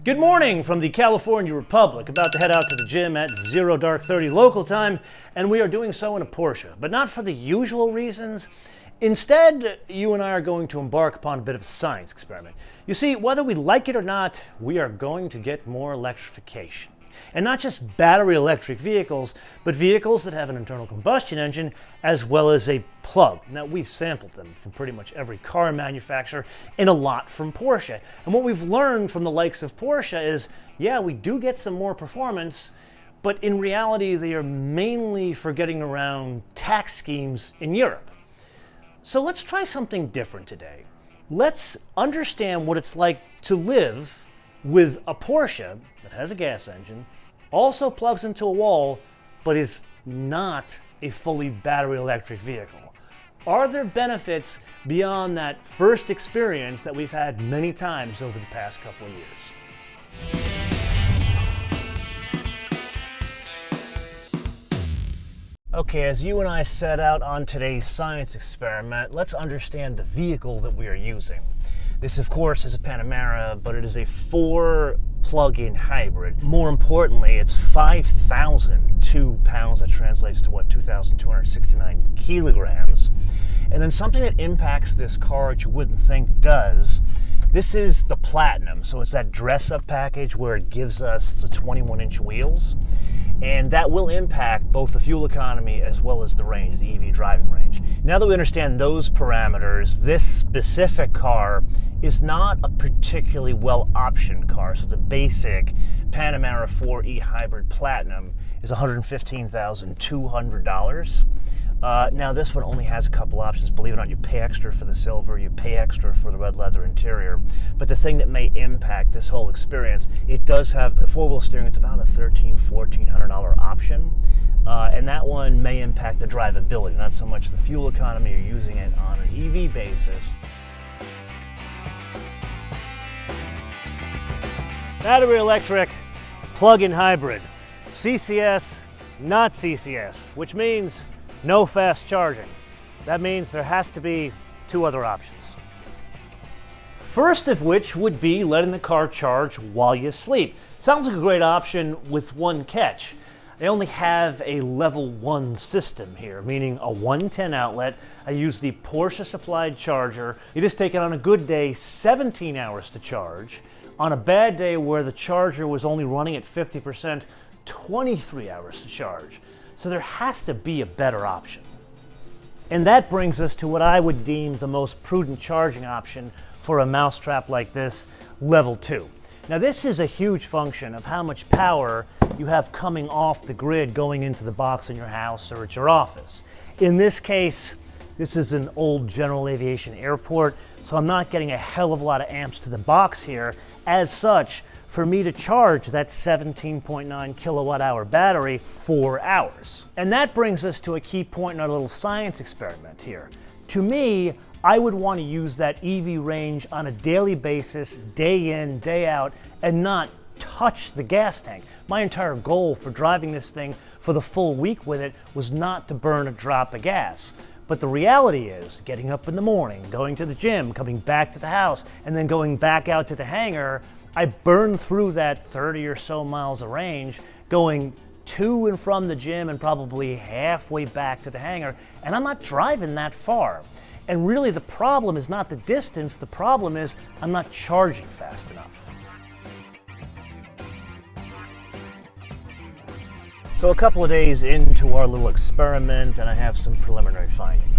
Good morning from the California Republic. About to head out to the gym at 0:30 local time, and we are doing so in a Porsche, but not for the usual reasons. Instead, you and I are going to embark upon a bit of a science experiment. You see, whether we like it or not, we are going to get more electrification. And not just battery electric vehicles, but vehicles that have an internal combustion engine as well as a plug. Now, we've sampled them from pretty much every car manufacturer and a lot from Porsche. And what we've learned from the likes of Porsche is, yeah, we do get some more performance, but in reality, they are mainly for getting around tax schemes in Europe. So let's try something different today. Let's understand what it's like to live with a Porsche that has a gas engine, also plugs into a wall, but is not a fully battery electric vehicle. Are there benefits beyond that first experience that we've had many times over the past couple of years? Okay, as you and I set out on today's science experiment, let's understand the vehicle that we are using. This, of course, is a Panamera, but it is a 4 plug-in hybrid. More importantly, it's 5,002 pounds. That translates to, 2,269 kilograms. And then something that impacts this car that you wouldn't think does, this is the Platinum. So it's that dress-up package where it gives us the 21-inch wheels. And that will impact both the fuel economy as well as the range, the EV driving range. Now that we understand those parameters, this specific car is not a particularly well-optioned car. So the basic Panamera 4 e-Hybrid Platinum is $115,200. Now this one only has a couple options. Believe it or not, you pay extra for the silver, you pay extra for the red leather interior. But the thing that may impact this whole experience, it does have the 4-wheel steering. It's about a $1,400 option. And that one may impact the drivability, not so much the fuel economy. You're using it on an EV basis. Battery electric, plug-in hybrid, CCS, not CCS, which means no fast charging. That means there has to be two other options. First of which would be letting the car charge while you sleep. Sounds like a great option with one catch. They only have a level 1 system here, meaning a 110 outlet. I use the Porsche supplied charger. You just take it on a good day, 17 hours to charge. On a bad day where the charger was only running at 50%, 23 hours to charge. So there has to be a better option. And that brings us to what I would deem the most prudent charging option for a mousetrap like this, level 2. Now this is a huge function of how much power you have coming off the grid going into the box in your house or at your office. In this case, this is an old General Aviation airport, so I'm not getting a hell of a lot of amps to the box here. As such, for me to charge that 17.9 kilowatt hour battery 4 hours. And that brings us to a key point in our little science experiment here. To me, I would want to use that EV range on a daily basis, day in, day out, and not touch the gas tank. My entire goal for driving this thing for the full week with it was not to burn a drop of gas. But the reality is, getting up in the morning, going to the gym, coming back to the house, and then going back out to the hangar, I burned through that 30 or so miles of range going to and from the gym and probably halfway back to the hangar, and I'm not driving that far. And really the problem is not the distance, the problem is I'm not charging fast enough. So a couple of days into our little experiment, and I have some preliminary findings.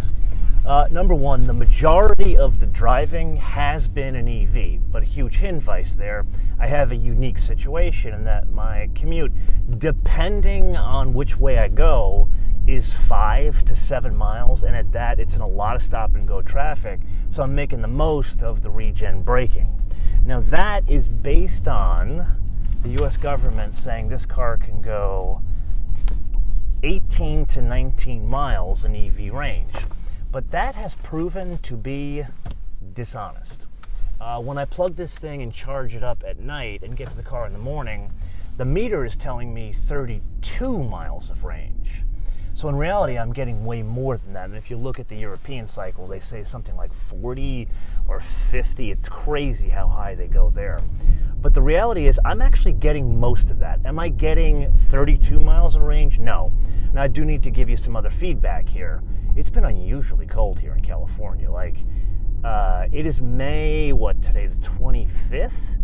Number one, the majority of the driving has been an EV, but a huge hint vice there. I have a unique situation in that my commute, depending on which way I go, is 5 to 7 miles, and at that it's in a lot of stop and go traffic, so I'm making the most of the regen braking. Now that is based on the US government saying this car can go 18 to 19 miles in EV range. But that has proven to be dishonest. When I plug this thing and charge it up at night and get to the car in the morning, the meter is telling me 32 miles of range. So in reality, I'm getting way more than that. And if you look at the European cycle, they say something like 40 or 50. It's crazy how high they go there. But the reality is I'm actually getting most of that. Am I getting 32 miles of range? No. Now I do need to give you some other feedback here. It's been unusually cold here in California. Like, it is May, today, the 25th?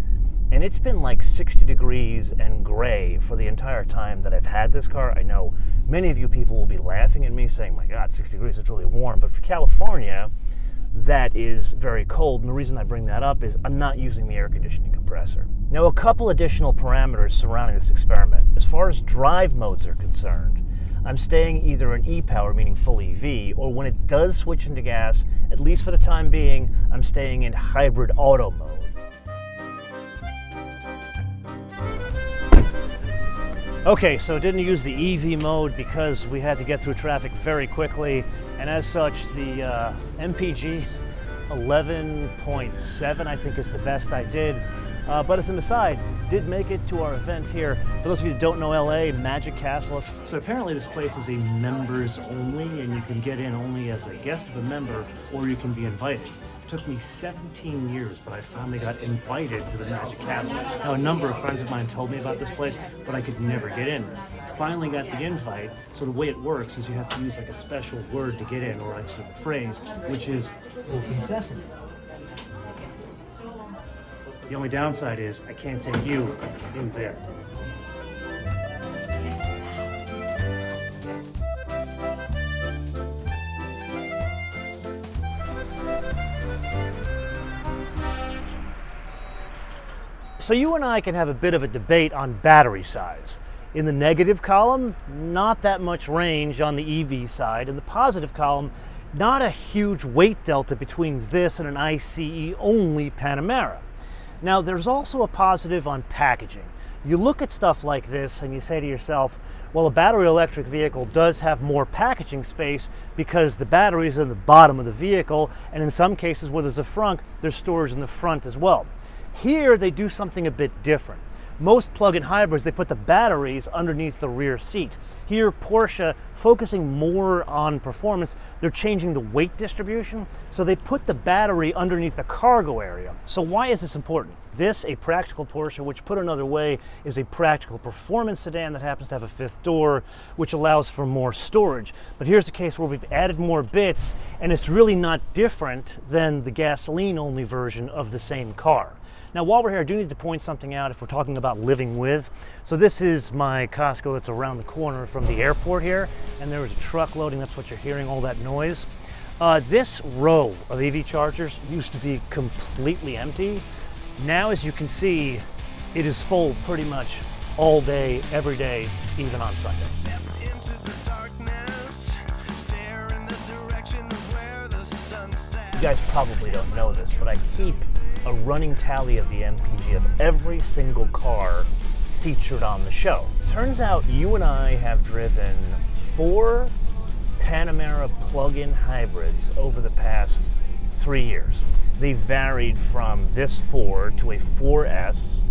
And it's been like 60 degrees and gray for the entire time that I've had this car. I know many of you people will be laughing at me saying, my God, 60 degrees, it's really warm. But for California, that is very cold. And the reason I bring that up is I'm not using the air conditioning compressor. Now, a couple additional parameters surrounding this experiment. As far as drive modes are concerned, I'm staying either in e-power, meaning full EV, or when it does switch into gas, at least for the time being, I'm staying in hybrid auto mode. Okay, so didn't use the EV mode because we had to get through traffic very quickly, and as such, the MPG 11.7 I think is the best I did. But as an aside, did make it to our event here. For those of you who don't know LA, Magic Castle. So apparently this place is a members only, and you can get in only as a guest of a member, or you can be invited. It took me 17 years, but I finally got invited to the Magic Castle. Now, a number of friends of mine told me about this place, but I could never get in. Finally got the invite, so the way it works is you have to use like a special word to get in, or actually the phrase, which is open sesame. The only downside is I can't take you in there. So you and I can have a bit of a debate on battery size. In the negative column, not that much range on the EV side. In the positive column, not a huge weight delta between this and an ICE only Panamera. Now, there's also a positive on packaging. You look at stuff like this and you say to yourself, well, a battery electric vehicle does have more packaging space because the batteries are in the bottom of the vehicle, and in some cases where there's a frunk, there's storage in the front as well. Here, they do something a bit different. Most plug-in hybrids, they put the batteries underneath the rear seat. Here, Porsche, focusing more on performance, they're changing the weight distribution, so they put the battery underneath the cargo area. So why is this important? This, a practical Porsche, which put another way, is a practical performance sedan that happens to have a fifth door, which allows for more storage. But here's a case where we've added more bits, and it's really not different than the gasoline-only version of the same car. Now, while we're here, I do need to point something out if we're talking about living with. So this is my Costco that's around the corner from the airport here, and there is a truck loading. That's what you're hearing, all that noise. This row of EV chargers used to be completely empty. Now, as you can see, it is full pretty much all day, every day, even on Sunday. Step into the darkness, stare in the direction of where the sun sets. You guys probably don't know this, but I keep a running tally of the MPG of every single car featured on the show. Turns out you and I have driven 4 Panamera plug-in hybrids over the past 3 years. They varied from this 4 to a 4S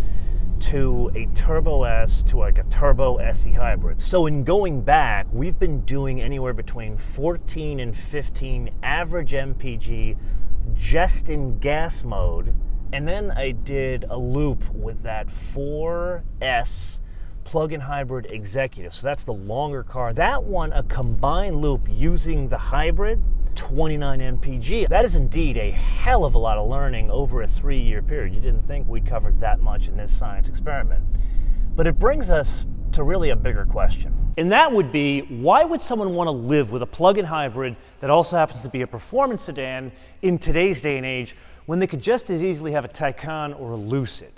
to a Turbo S to like a Turbo SE hybrid. So in going back, we've been doing anywhere between 14 and 15 average MPG just in gas mode, and then I did a loop with that 4S plug-in hybrid executive. So that's the longer car. That one, a combined loop using the hybrid, 29 MPG. That is indeed a hell of a lot of learning over a 3-year period. You didn't think we'd cover that much in this science experiment. But it brings us to really a bigger question. And that would be, why would someone want to live with a plug-in hybrid that also happens to be a performance sedan in today's day and age when they could just as easily have a Taycan or a Lucid?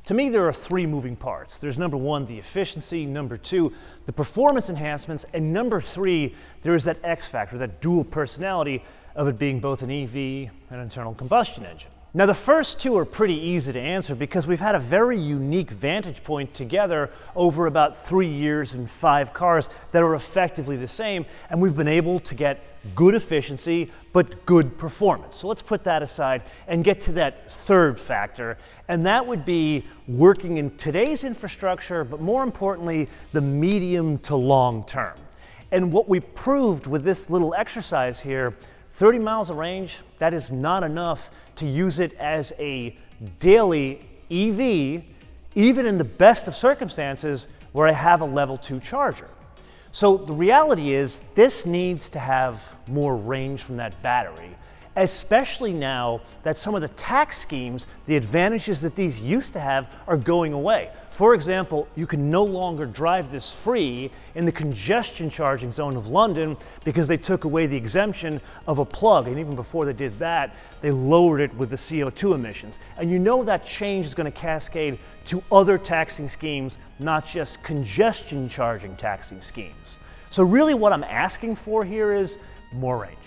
To me, there are 3 moving parts. There's number 1, the efficiency, number 2, the performance enhancements, and number 3, there is that X factor, that dual personality of it being both an EV and an internal combustion engine. Now, the first 2 are pretty easy to answer because we've had a very unique vantage point together over about 3 years and 5 cars that are effectively the same, and we've been able to get good efficiency but good performance. So let's put that aside and get to that third factor, and that would be working in today's infrastructure, but more importantly, the medium to long term. And what we proved with this little exercise here, 30 miles of range, that is not enough to use it as a daily EV even in the best of circumstances where I have a level 2 charger. So the reality is this needs to have more range from that battery, especially now that some of the tax schemes, the advantages that these used to have, are going away. For example, you can no longer drive this free in the congestion charging zone of London because they took away the exemption of a plug, and even before they did that, they lowered it with the CO2 emissions. And you know that change is going to cascade to other taxing schemes, not just congestion charging taxing schemes. So really what I'm asking for here is more range.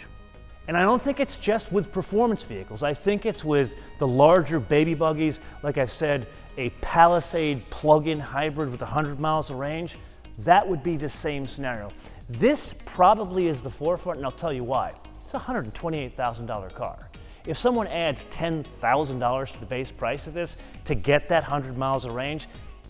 And I don't think it's just with performance vehicles. I think it's with the larger baby buggies, like I said, a Palisade plug-in hybrid with 100 miles of range. That would be the same scenario. This probably is the forefront, and I'll tell you why. It's a $128,000 car. If someone adds $10,000 to the base price of this to get that 100 miles of range,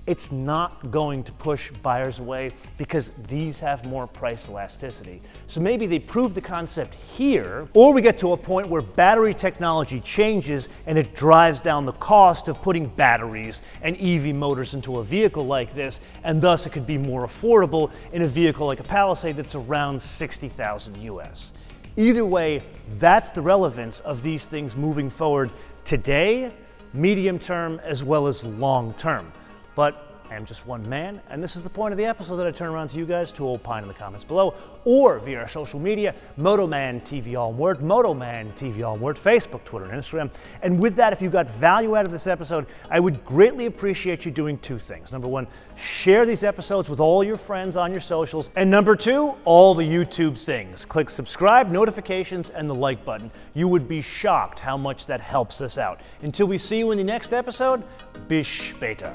it's not going to push buyers away because these have more price elasticity. So maybe they prove the concept here, or we get to a point where battery technology changes and it drives down the cost of putting batteries and EV motors into a vehicle like this, and thus it could be more affordable in a vehicle like a Palisade that's around $60,000 US. Either way, that's the relevance of these things moving forward today, medium term, as well as long term. But I am just one man, and this is the point of the episode that I turn around to you guys to opine in the comments below, or via our social media, MotoManTV all one word, MotoManTV all one word, Facebook, Twitter, and Instagram. And with that, if you got value out of this episode, I would greatly appreciate you doing two things. Number one, share these episodes with all your friends on your socials. And number two, all the YouTube things. Click subscribe, notifications, and the like button. You would be shocked how much that helps us out. Until we see you in the next episode, bis später.